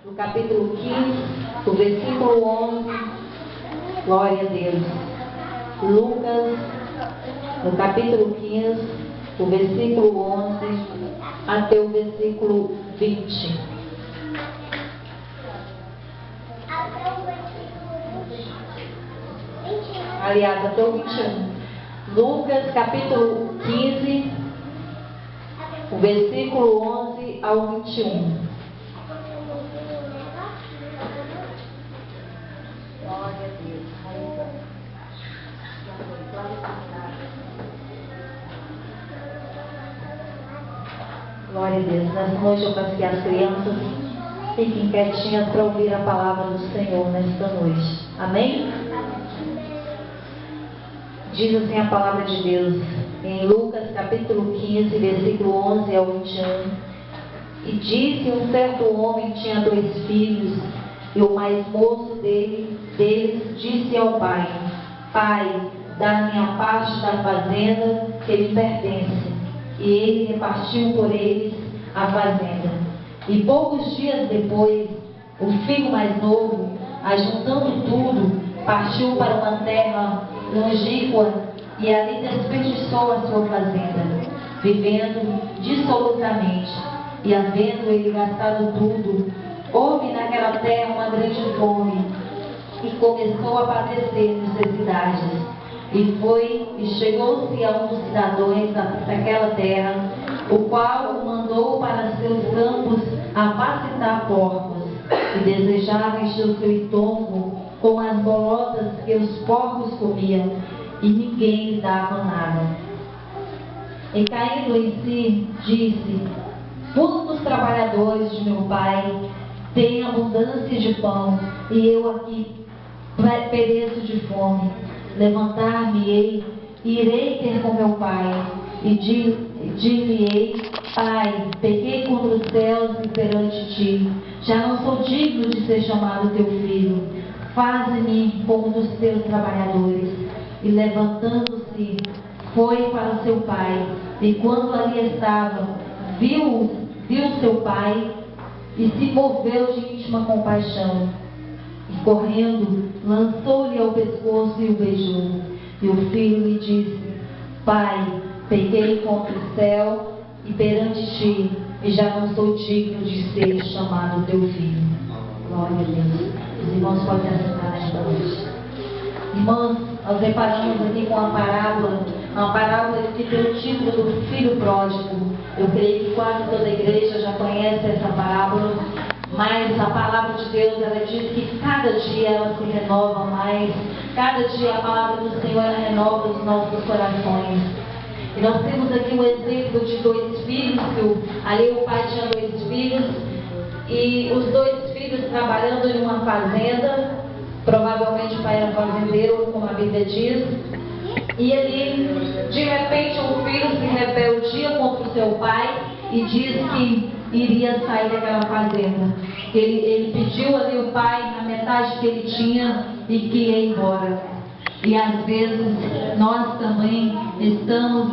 no capítulo 15, o versículo 11, glória a Deus. Lucas, no capítulo 15, o versículo 11 até o versículo 20. Aliás, até o 21. Lucas, capítulo 15, o versículo 11 ao 21. Glória a Deus. Glória a Deus. Nessa noite eu peço que as crianças fiquem quietinhas para ouvir a palavra do Senhor nesta noite. Amém? Diz assim a palavra de Deus em Lucas capítulo 15, versículo 11 ao 21. E disse: um certo homem tinha 2 filhos, e o mais moço deles disse ao pai: Pai, dá-me a parte da fazenda que me pertence. E ele repartiu por eles a fazenda. E poucos dias depois, o filho mais novo, ajuntando tudo, partiu para uma terra longínqua e ali desperdiçou a sua fazenda, vivendo dissolutamente. E havendo ele gastado tudo, houve naquela terra uma grande fome e começou a padecer necessidades. E chegou-se a um dos cidadãos daquela terra, o qual o mandou para seus campos apacentar porcos, e desejava encher o seu estômago com as bolotas que os porcos comiam, e ninguém lhe dava nada. E caindo em si, disse: quantos trabalhadores de meu pai têm abundância de pão, e eu aqui pereço de fome. Levantar-me-ei, e irei ter com meu pai, e dir-lhe-ei: Pai, pequei contra os céus e perante ti, já não sou digno de ser chamado teu filho. Faze-me como um dos teus trabalhadores. E levantando-se, foi para o seu pai, e quando ali estava, viu seu pai, e se moveu de íntima compaixão. E correndo, lançou-lhe ao pescoço e o beijou. E o filho lhe disse: Pai, pequei contra o céu e perante ti, e já não sou digno de ser chamado teu filho. Glória a Deus. Os irmãos podem assentar nesta noite. Irmãos, nós deparamos aqui com uma parábola que tem o título do filho pródigo. Eu creio que quase toda a igreja já conhece essa parábola. Mas a palavra de Deus, ela diz que cada dia ela se renova mais. Cada dia a palavra do Senhor, ela renova os nossos corações. E nós temos aqui um exemplo de 2 filhos. Ali o pai tinha 2 filhos. E os 2 filhos trabalhando em uma fazenda. Provavelmente o pai era fazendeiro, como a Bíblia diz. E ali, de repente, um filho se rebeldia contra o seu pai e diz que iria sair daquela fazenda. Ele pediu ali o pai a metade que ele tinha e que ia embora. E às vezes nós também estamos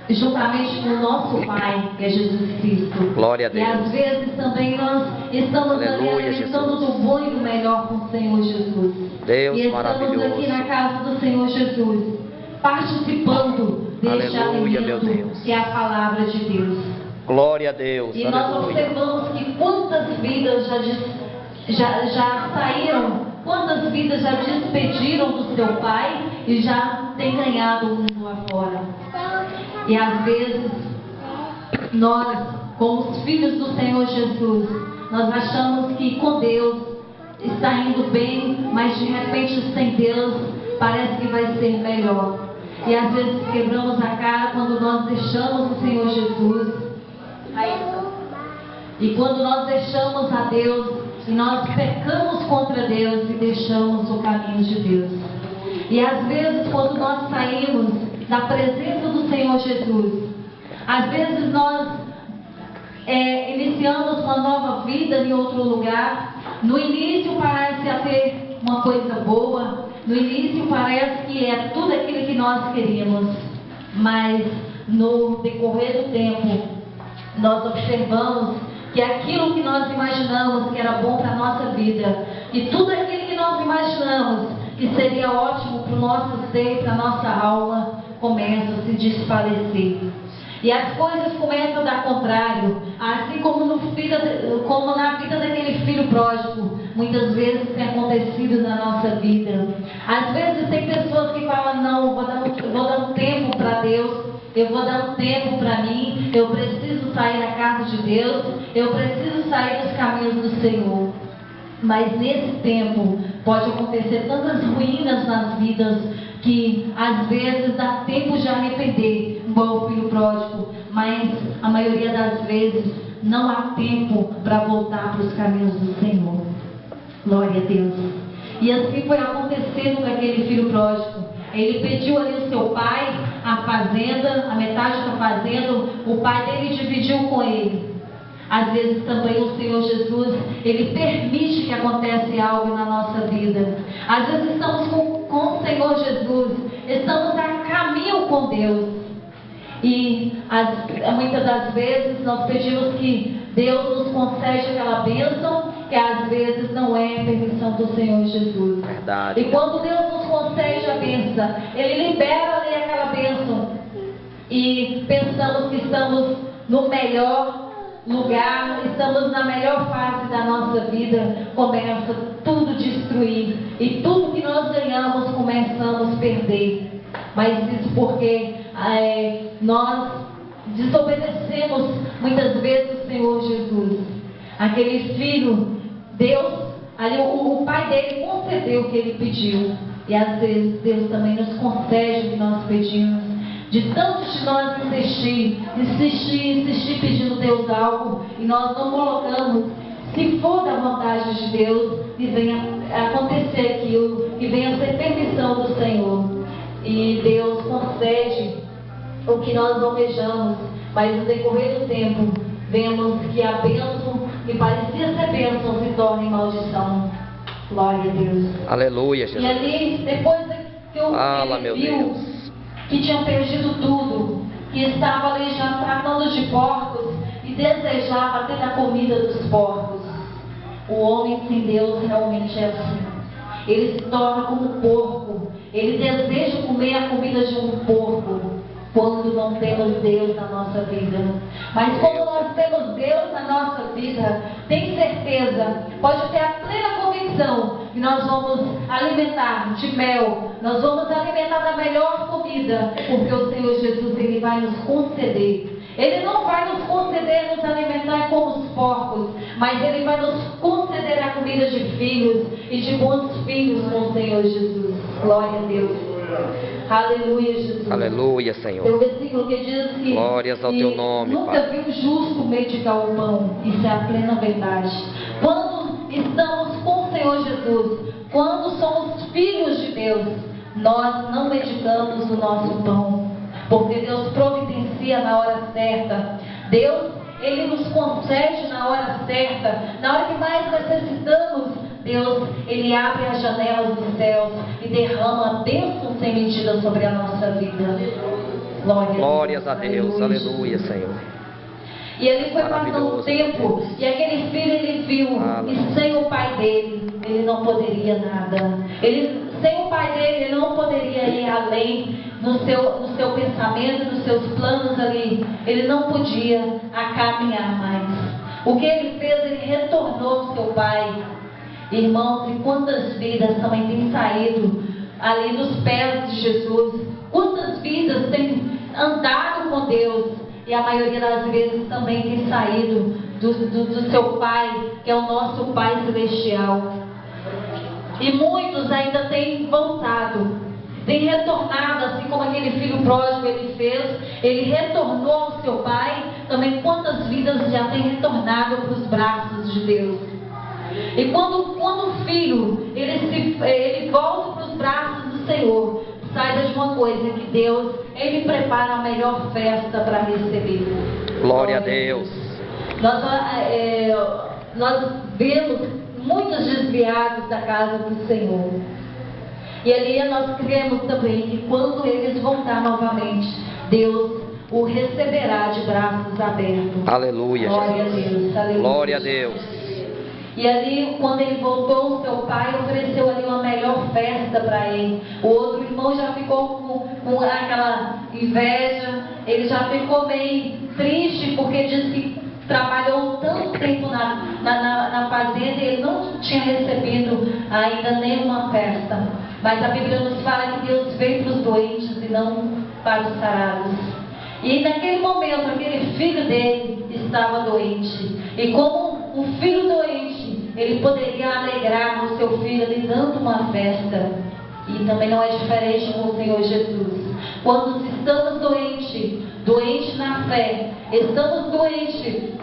juntamente com o nosso Pai, que é Jesus Cristo. Glória a Deus. E às vezes também nós estamos ali alimentando do bom e do melhor com o Senhor Jesus. Deus e maravilhoso. estamos aqui na casa do Senhor Jesus, participando deste Aleluia, meu alimento Deus. que é a palavra de Deus. Glória a Deus. E Aleluia. nós observamos que quantas vidas já saíram, quantas vidas já despediram do seu pai e já têm ganhado o mundo lá fora. E às vezes nós, como os filhos do Senhor Jesus, nós achamos que com Deus está indo bem, mas de repente sem Deus parece que vai ser melhor. E às vezes quebramos a cara quando nós deixamos o Senhor Jesus. E quando nós deixamos a Deus, e nós pecamos contra Deus e deixamos o caminho de Deus. E às vezes quando nós saímos da presença do Senhor Jesus, às vezes nós iniciamos uma nova vida em outro lugar. No início parece até uma coisa boa, no início parece que é tudo aquilo que nós queríamos, mas no decorrer do tempo nós observamos que aquilo que nós imaginamos que era bom para a nossa vida, e tudo aquilo que nós imaginamos que seria ótimo para o nosso ser, para a nossa alma, começa a se desfalecer. E as coisas começam a dar contrário, assim como na vida daquele filho pródigo, muitas vezes tem acontecido na nossa vida. Às vezes tem pessoas que falam, não, eu vou dar um tempo para Deus, eu vou dar um tempo para mim, eu preciso sair da casa de Deus, eu preciso sair dos caminhos do Senhor. Mas nesse tempo pode acontecer tantas ruínas nas vidas que às vezes dá tempo de arrepender, igual o filho pródigo, mas a maioria das vezes não há tempo para voltar para os caminhos do Senhor. Glória a Deus. E assim foi acontecendo com aquele filho pródigo. Ele pediu ali o seu pai a fazenda, a metade da fazenda, o pai dele dividiu com ele. Às vezes também o Senhor Jesus, Ele permite que aconteça algo na nossa vida. Às vezes estamos com o Senhor Jesus, estamos a caminho com Deus. E muitas das vezes nós pedimos que Deus nos concede aquela bênção, que às vezes não é permissão do Senhor Jesus. Verdade. E quando Deus nos concede a bênção, Ele libera ali aquela bênção. E pensamos que estamos no melhor lugar, estamos na melhor fase da nossa vida, começa tudo a destruir. E tudo que nós ganhamos começamos a perder. Mas isso porque nós desobedecemos muitas vezes o Senhor Jesus. Aquele filho, Deus, ali o pai dele concedeu o que ele pediu. E às vezes Deus também nos concede o que nós pedimos. De tantos de nós insistir pedindo a Deus algo, e nós não colocamos, se for da vontade de Deus, e venha acontecer aquilo, que venha ser permissão do Senhor. E Deus concede o que nós almejamos, mas no decorrer do tempo, vemos que a bênção, que parecia ser bênção, se torna em maldição. Glória a Deus. Aleluia, Jesus. E ali, depois que ele viu que tinham perdido tudo, que estava ali já tratando de porcos e desejava até da comida dos porcos. O homem sem Deus realmente é assim. Ele se torna como um porco. Ele deseja comer a comida de um porco quando não temos Deus na nossa vida. Mas quando nós temos Deus na nossa vida, tem certeza, pode ter a plena convicção que nós vamos alimentar de mel, nós vamos alimentar da melhor comida, porque o Senhor Jesus, Ele vai nos conceder. Ele não vai nos conceder nos alimentar como os porcos, mas Ele vai nos conceder a comida de filhos e de bons filhos com o Senhor Jesus. Glória a Deus. Aleluia, Jesus. Aleluia, Senhor. Tem um versículo que diz que glórias ao teu nome, nunca Pai. vi um justo medicar o pão. Isso é a plena verdade. Quando estamos com o Senhor Jesus, quando somos filhos de Deus, nós não medicamos o nosso pão, porque Deus providencia na hora certa. Deus, Ele nos concede na hora certa, na hora que mais necessitamos. Deus, Ele abre as janelas dos céus e derrama bênçãos sem medida sobre a nossa vida. Glórias a Deus. Aleluia, Senhor. E ele foi passando o tempo, e aquele filho ele viu, e sem o pai dele, ele não poderia nada. Sem o pai dele, ele não poderia ir além no seu pensamento, nos seus planos ali. Ele não podia caminhar mais. O que ele fez, ele retornou ao seu pai. Irmãos, e quantas vidas também têm saído ali nos pés de Jesus? Quantas vidas têm andado com Deus? E a maioria das vezes também tem saído do seu Pai, que é o nosso Pai Celestial. E muitos ainda têm voltado, têm retornado, assim como aquele filho pródigo ele fez. Ele retornou ao seu Pai. Também quantas vidas já têm retornado para os braços de Deus? E quando o filho ele volta para os braços do Senhor, saiba de uma coisa, que Deus, Ele prepara a melhor festa para receber. Glória a Deus. Nós vemos muitos desviados da casa do Senhor. E ali nós cremos também que quando eles voltar novamente, Deus o receberá de braços abertos. Aleluia, Glória a Jesus. Deus, aleluia. Glória a Deus. E ali, quando ele voltou, o seu pai ofereceu ali uma melhor festa para ele. O outro irmão já ficou com aquela inveja, ele já ficou meio triste, porque disse que trabalhou tanto tempo na fazenda e ele não tinha recebido ainda nenhuma festa. Mas a Bíblia nos fala que Deus veio para os doentes e não para os sarados. E naquele momento, aquele filho dele estava doente. E como o filho doente, ele poderia alegrar o seu filho lhe dando uma festa. E também não é diferente com o Senhor Jesus. Quando estamos doentes na fé, estamos doentes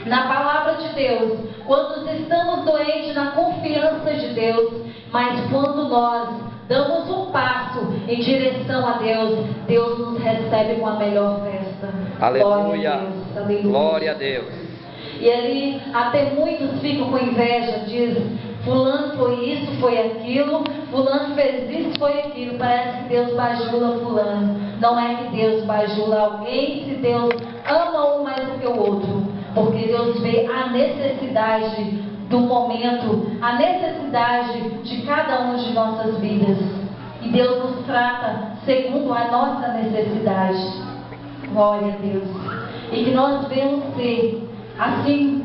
na palavra de Deus, quando estamos doentes na confiança de Deus, mas quando nós damos um passo em direção a Deus, Deus nos recebe com a melhor festa. Aleluia. Glória a Deus. Aleluia. Glória a Deus. E ali até muitos ficam com inveja, dizem: fulano foi isso, foi aquilo, fulano fez isso, foi aquilo. Parece que Deus bajula fulano. Não é que Deus bajula alguém, se Deus ama um mais do que o outro, porque Deus vê a necessidade do momento, a necessidade de cada um de nossas vidas. E Deus nos trata segundo a nossa necessidade. Glória a Deus. E que nós devemos ser assim,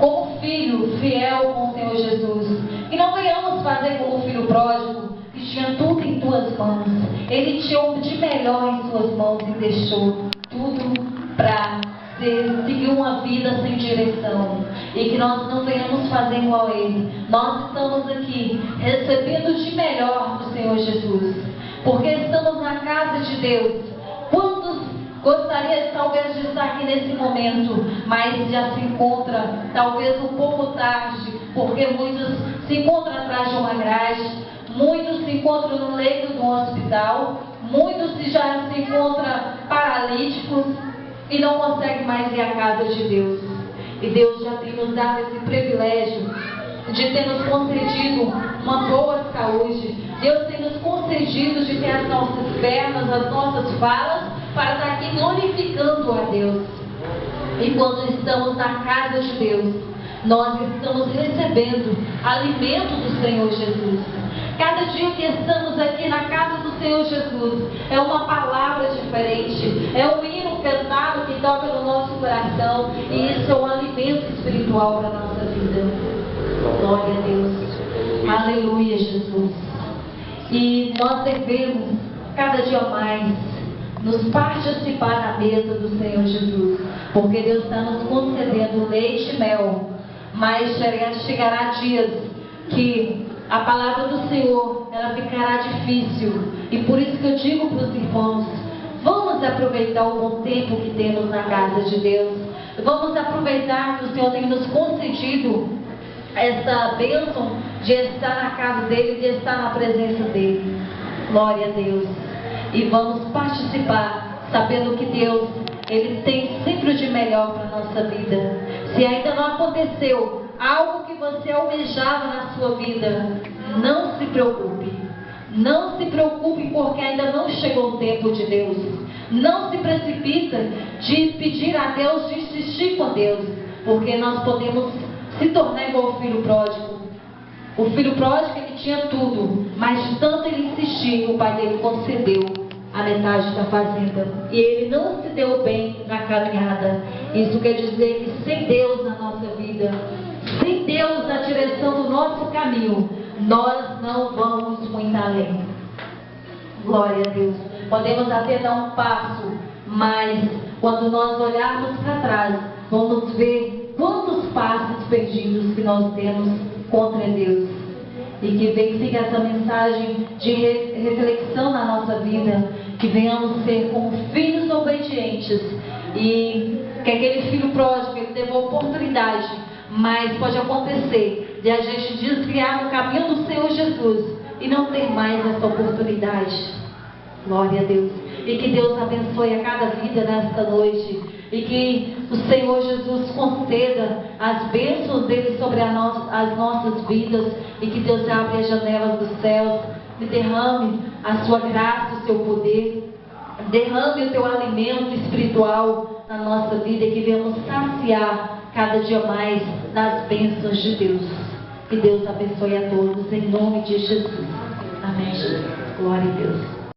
como filho fiel com o Senhor Jesus. E não venhamos fazer como o filho pródigo, que tinha tudo em tuas mãos. Ele tinha o de melhor em suas mãos e deixou tudo para seguir uma vida sem direção. E que nós não venhamos fazer igual a ele. Nós estamos aqui recebendo de melhor do Senhor Jesus, porque estamos na casa de Deus. Quantos gostaria talvez de estar aqui nesse momento, mas já se encontra talvez um pouco tarde, porque muitos se encontram atrás de uma grade, muitos se encontram no leito do hospital, muitos já se encontram paralíticos e não conseguem mais ir à casa de Deus. E Deus já tem nos dado esse privilégio de ter nos concedido uma boa saúde. Deus tem nos concedido de ter as nossas pernas, as nossas falas, para estar aqui glorificando a Deus. E quando estamos na casa de Deus, nós estamos recebendo alimento do Senhor Jesus. Cada dia que estamos aqui na casa do Senhor Jesus, é uma palavra diferente, é um hino cantado que toca no nosso coração, e isso é um alimento espiritual para a nossa vida. Glória a Deus. Aleluia, Jesus. E nós devemos cada dia mais nos participar na mesa do Senhor Jesus, porque Deus está nos concedendo leite e mel, mas chegará dias que a palavra do Senhor, ela ficará difícil. E por isso que eu digo para os irmãos: vamos aproveitar o bom tempo que temos na casa de Deus. Vamos aproveitar que o Senhor tem nos concedido essa bênção de estar na casa dEle, de estar na presença dEle. Glória a Deus. E vamos participar, sabendo que Deus, Ele tem sempre o de melhor para a nossa vida. Se ainda não aconteceu algo que você almejava na sua vida, não se preocupe. Não se preocupe, porque ainda não chegou o tempo de Deus. Não se precipita de pedir a Deus, de insistir com Deus, porque nós podemos se tornar igual o filho pródigo. O filho pródigo, ele tinha tudo, mas de tanto ele insistir, o pai dele concedeu a metade da fazenda. E ele não se deu bem na caminhada. Isso quer dizer que sem Deus na nossa vida, sem Deus na direção do nosso caminho, nós não vamos muito além. Glória a Deus. Podemos até dar um passo, mas quando nós olharmos para trás, vamos ver quantos passos perdidos que nós temos contra Deus. E que fique essa mensagem de reflexão na nossa vida, que venhamos ser como filhos obedientes. E que aquele filho pródigo, ele teve a oportunidade, mas pode acontecer de a gente desviar no caminho do Senhor Jesus e não ter mais essa oportunidade. Glória a Deus. E que Deus abençoe a cada vida nesta noite. E que o Senhor Jesus conceda as bênçãos dele sobre as nossas vidas. E que Deus abra as janelas dos céus e derrame a sua graça, o seu poder. Derrame o teu alimento espiritual na nossa vida e que venhamos saciar cada dia mais nas bênçãos de Deus. Que Deus abençoe a todos em nome de Jesus. Amém, Jesus. Glória a Deus.